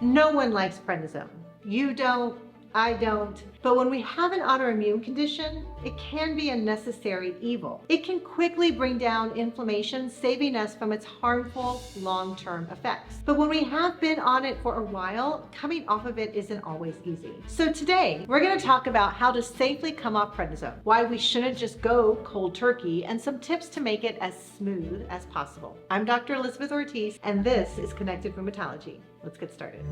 No one likes prednisone. You don't, I don't. But when we have an autoimmune condition, it can be a necessary evil. It can quickly bring down inflammation, saving us from its harmful long-term effects. But when we have been on it for a while, coming off of it isn't always easy. So today, we're going to talk about how to safely come off prednisone, why we shouldn't just go cold turkey, and some tips to make it as smooth as possible. I'm Dr. Elizabeth Ortiz, and this is Connected Rheumatology. Let's get started.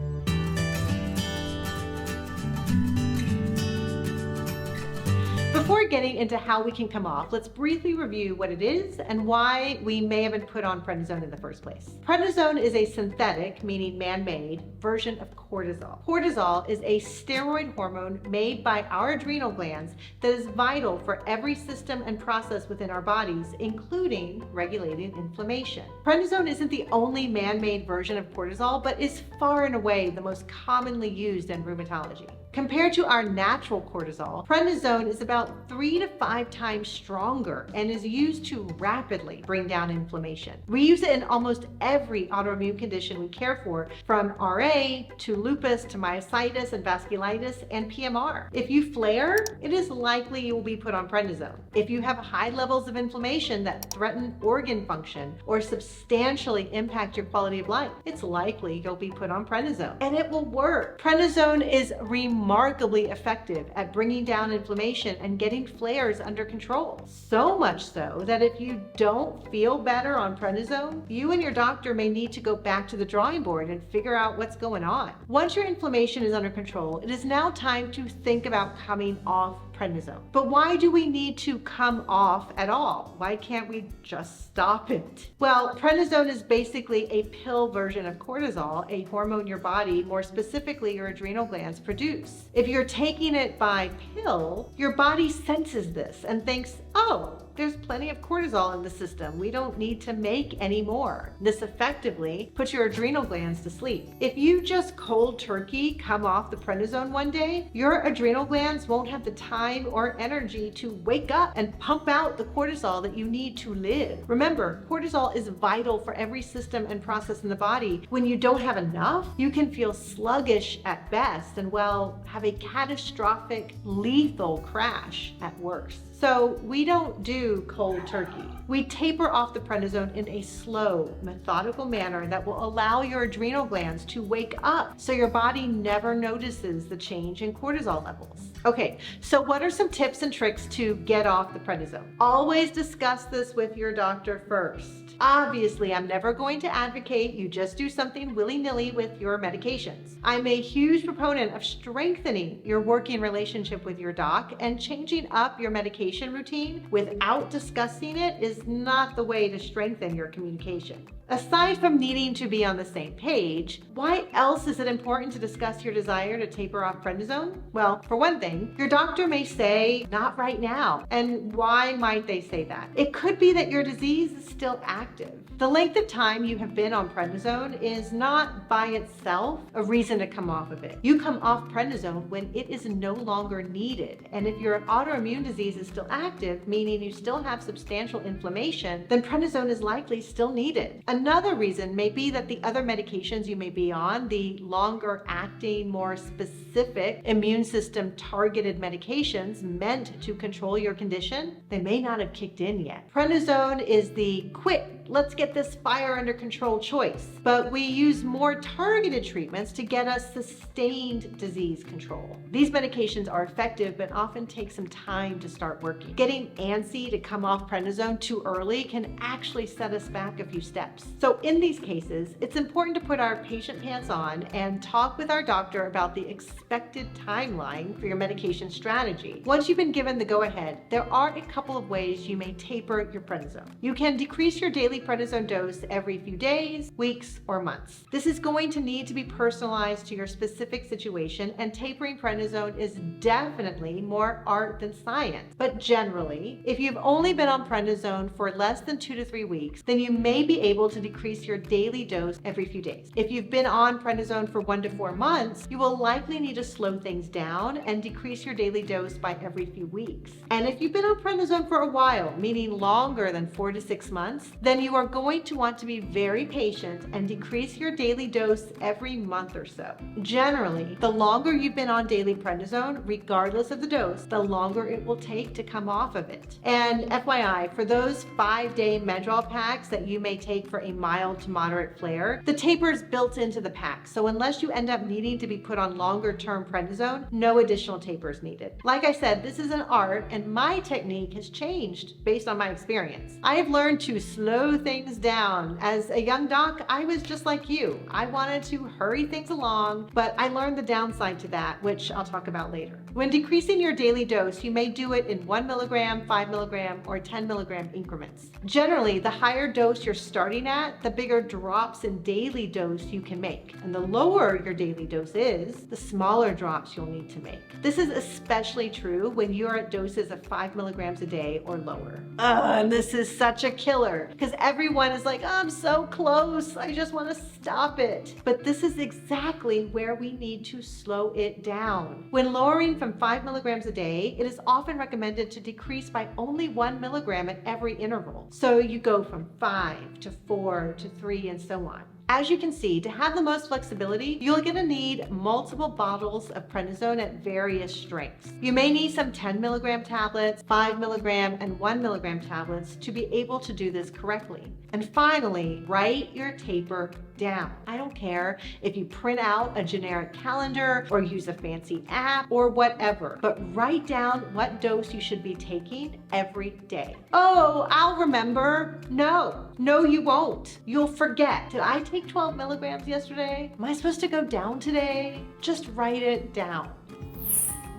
Before getting into how we can come off, let's briefly review what it is and why we may have been put on prednisone in the first place. Prednisone is a synthetic, meaning man-made, version of cortisol. Cortisol is a steroid hormone made by our adrenal glands that is vital for every system and process within our bodies, including regulating inflammation. Prednisone isn't the only man-made version of cortisol, but is far and away the most commonly used in rheumatology. Compared to our natural cortisol, prednisone is about 3 to 5 times stronger and is used to rapidly bring down inflammation. We use it in almost every autoimmune condition we care for, from RA to lupus to myositis and vasculitis and PMR. If you flare, it is likely you will be put on prednisone. If you have high levels of inflammation that threaten organ function or substantially impact your quality of life, it's likely you'll be put on prednisone. And it will work. Prednisone is remarkably effective at bringing down inflammation and getting flares under control. So much so that if you don't feel better on prednisone, you and your doctor may need to go back to the drawing board and figure out what's going on. Once your inflammation is under control, it is now time to think about coming off prednisone. But why do we need to come off at all? Why can't we just stop it? Well, prednisone is basically a pill version of cortisol, a hormone your body, more specifically your adrenal glands, produce. If you're taking it by pill, your body senses this and thinks, oh, there's plenty of cortisol in the system. We don't need to make any more. This effectively puts your adrenal glands to sleep. If you just cold turkey come off the prednisone one day, your adrenal glands won't have the time or energy to wake up and pump out the cortisol that you need to live. Remember, cortisol is vital for every system and process in the body. When you don't have enough, you can feel sluggish at best and, well, have a catastrophic, lethal crash at worst. So we don't do cold turkey. We taper off the prednisone in a slow, methodical manner that will allow your adrenal glands to wake up so your body never notices the change in cortisol levels. Okay, so what are some tips and tricks to get off the prednisone? Always discuss this with your doctor first. Obviously, I'm never going to advocate you just do something willy-nilly with your medications. I'm a huge proponent of strengthening your working relationship with your doc, and changing up your medication routine without discussing it is not the way to strengthen your communication. Aside from needing to be on the same page, why else is it important to discuss your desire to taper off prednisone? Well, for one thing, your doctor may say, not right now. And why might they say that? It could be that your disease is still active. The length of time you have been on prednisone is not by itself a reason to come off of it. You come off prednisone when it is no longer needed. And if your autoimmune disease is still active, meaning you still have substantial inflammation, then prednisone is likely still needed. Another reason may be that the other medications you may be on, the longer acting, more specific immune system targeted medications meant to control your condition, they may not have kicked in yet. Prednisone is the quick, let's get this fire under control choice, but we use more targeted treatments to get us sustained disease control. These medications are effective, but often take some time to start working. Getting antsy to come off prednisone too early can actually set us back a few steps. So in these cases, it's important to put our patient pants on and talk with our doctor about the expected timeline for your medication strategy. Once you've been given the go-ahead, there are a couple of ways you may taper your prednisone. You can decrease your daily prednisone dose every few days, weeks, or months. This is going to need to be personalized to your specific situation, and tapering prednisone is definitely more art than science. But generally, if you've only been on prednisone for less than 2 to 3 weeks, then you may be able to decrease your daily dose every few days. If you've been on prednisone for 1 to 4 months, you will likely need to slow things down and decrease your daily dose by every few weeks. And if you've been on prednisone for a while, meaning longer than 4 to 6 months, then you are going to want to be very patient and decrease your daily dose every month or so. Generally, the longer you've been on daily prednisone, regardless of the dose, the longer it will take to come off of it. And FYI, for those 5-day Medrol packs that you may take for a mild to moderate flare, the taper is built into the pack. So unless you end up needing to be put on longer term prednisone, no additional taper is needed. Like I said, this is an art and my technique has changed based on my experience. I have learned to slow things down. As a young doc, I was just like you. I wanted to hurry things along, but I learned the downside to that, which I'll talk about later. When decreasing your daily dose, you may do it in 1 milligram, 5 milligram, or 10 milligram increments. Generally, the higher dose you're starting at, the bigger drops in daily dose you can make. And the lower your daily dose is, the smaller drops you'll need to make. This is especially true when you're at doses of 5 milligrams a day or lower. And this is such a killer because everyone is like, oh, I'm so close. I just want to stop it. But this is exactly where we need to slow it down. When lowering from 5 milligrams a day, it is often recommended to decrease by only 1 milligram at every interval. So you go from 5 to 4 to 3 and so on. As you can see, to have the most flexibility, you're going to need multiple bottles of prednisone at various strengths. You may need some 10 milligram tablets, 5 milligram, and 1 milligram tablets to be able to do this correctly. And finally, write your taper down. I don't care if you print out a generic calendar or use a fancy app or whatever, but write down what dose you should be taking every day. Oh, I'll remember. No, you won't. You'll forget. Did I take 12 milligrams yesterday? Am I supposed to go down today? Just write it down.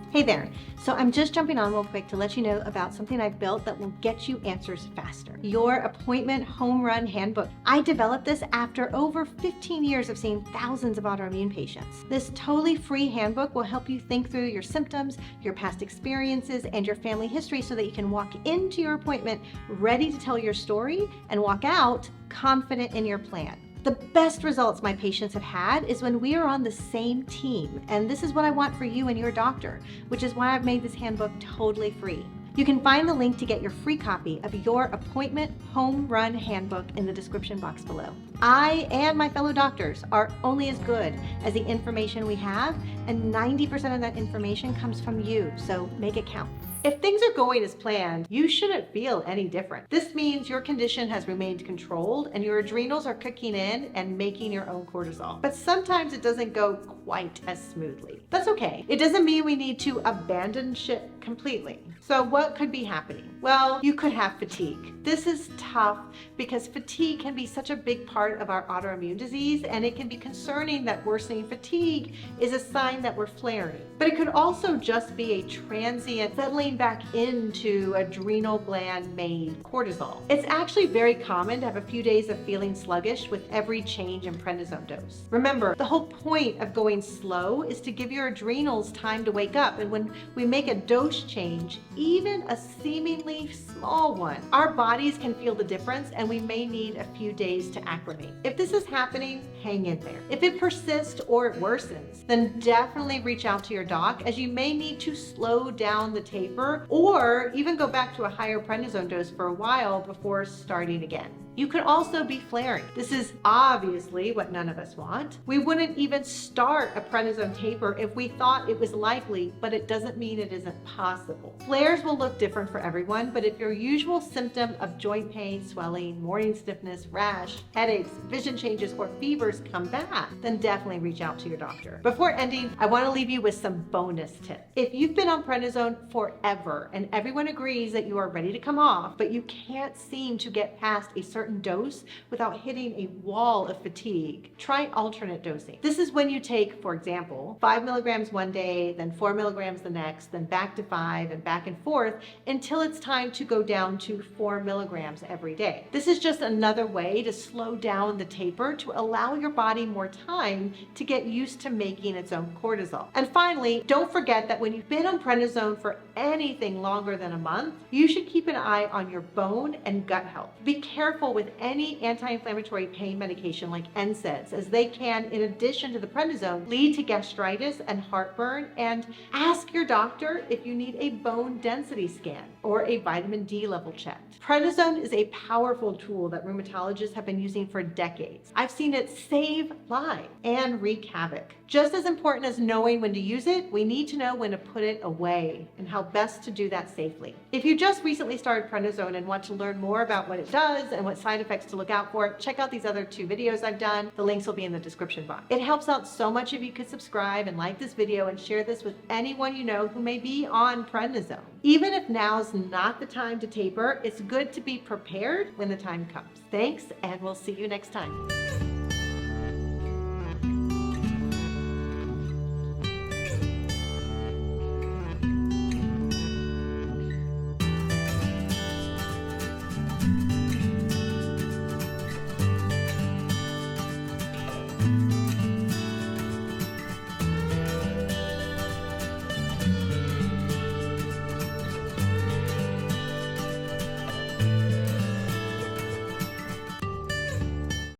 Hey there. So I'm just jumping on real quick to let you know about something I've built that will get you answers faster. Your Appointment Home Run Handbook. I developed this after over 15 years of seeing thousands of autoimmune patients. This totally free handbook will help you think through your symptoms, your past experiences, and your family history so that you can walk into your appointment ready to tell your story and walk out confident in your plan. The best results my patients have had is when we are on the same team, and this is what I want for you and your doctor, which is why I've made this handbook totally free. You can find the link to get your free copy of your Appointment Home Run Handbook in the description box below. I and my fellow doctors are only as good as the information we have, and 90% of that information comes from you, so make it count. If things are going as planned, you shouldn't feel any different. This means your condition has remained controlled and your adrenals are kicking in and making your own cortisol. But sometimes it doesn't go quite as smoothly. That's okay. It doesn't mean we need to abandon ship completely. So what could be happening? Well, you could have fatigue. This is tough because fatigue can be such a big part of our autoimmune disease, and it can be concerning that worsening fatigue is a sign that we're flaring. But it could also just be a transient settling back into adrenal gland made cortisol. It's actually very common to have a few days of feeling sluggish with every change in prednisone dose. Remember, the whole point of going slow is to give your adrenals time to wake up, and when we make a dose change, even a seemingly small one, our bodies can feel the difference and we may need a few days to acclimate. If this is happening, hang in there. If it persists or it worsens, then definitely reach out to your doc, as you may need to slow down the taper or even go back to a higher prednisone dose for a while before starting again. You could also be flaring. This is obviously what none of us want. We wouldn't even start a prednisone taper if we thought it was likely, but it doesn't mean it isn't possible. Flares will look different for everyone, but if your usual symptom of joint pain, swelling, morning stiffness, rash, headaches, vision changes, or fevers come back, then definitely reach out to your doctor. Before ending, I want to leave you with some bonus tips. If you've been on prednisone forever and everyone agrees that you are ready to come off, but you can't seem to get past a certain dose without hitting a wall of fatigue, try alternate dosing. This is when you take, for example, 5 milligrams one day, then 4 milligrams the next, then back to 5 and back and forth until it's time to go down to 4 milligrams every day. This is just another way to slow down the taper to allow your body more time to get used to making its own cortisol. And finally, don't forget that when you've been on prednisone for anything longer than a month, you should keep an eye on your bone and gut health. Be careful with any anti-inflammatory pain medication like NSAIDs, as they can, in addition to the prednisone, lead to gastritis and heartburn. And ask your doctor if you need a bone density scan or a vitamin D level checked. Prednisone is a powerful tool that rheumatologists have been using for decades. I've seen it save lives and wreak havoc. Just as important as knowing when to use it, we need to know when to put it away and how best to do that safely. If you just recently started prednisone and want to learn more about what it does and what side effects to look out for, check out these other 2 videos I've done. The links will be in the description box. It helps out so much if you could subscribe and like this video and share this with anyone you know who may be on prednisone. Even if now's not the time to taper, it's good to be prepared when the time comes. Thanks, and we'll see you next time.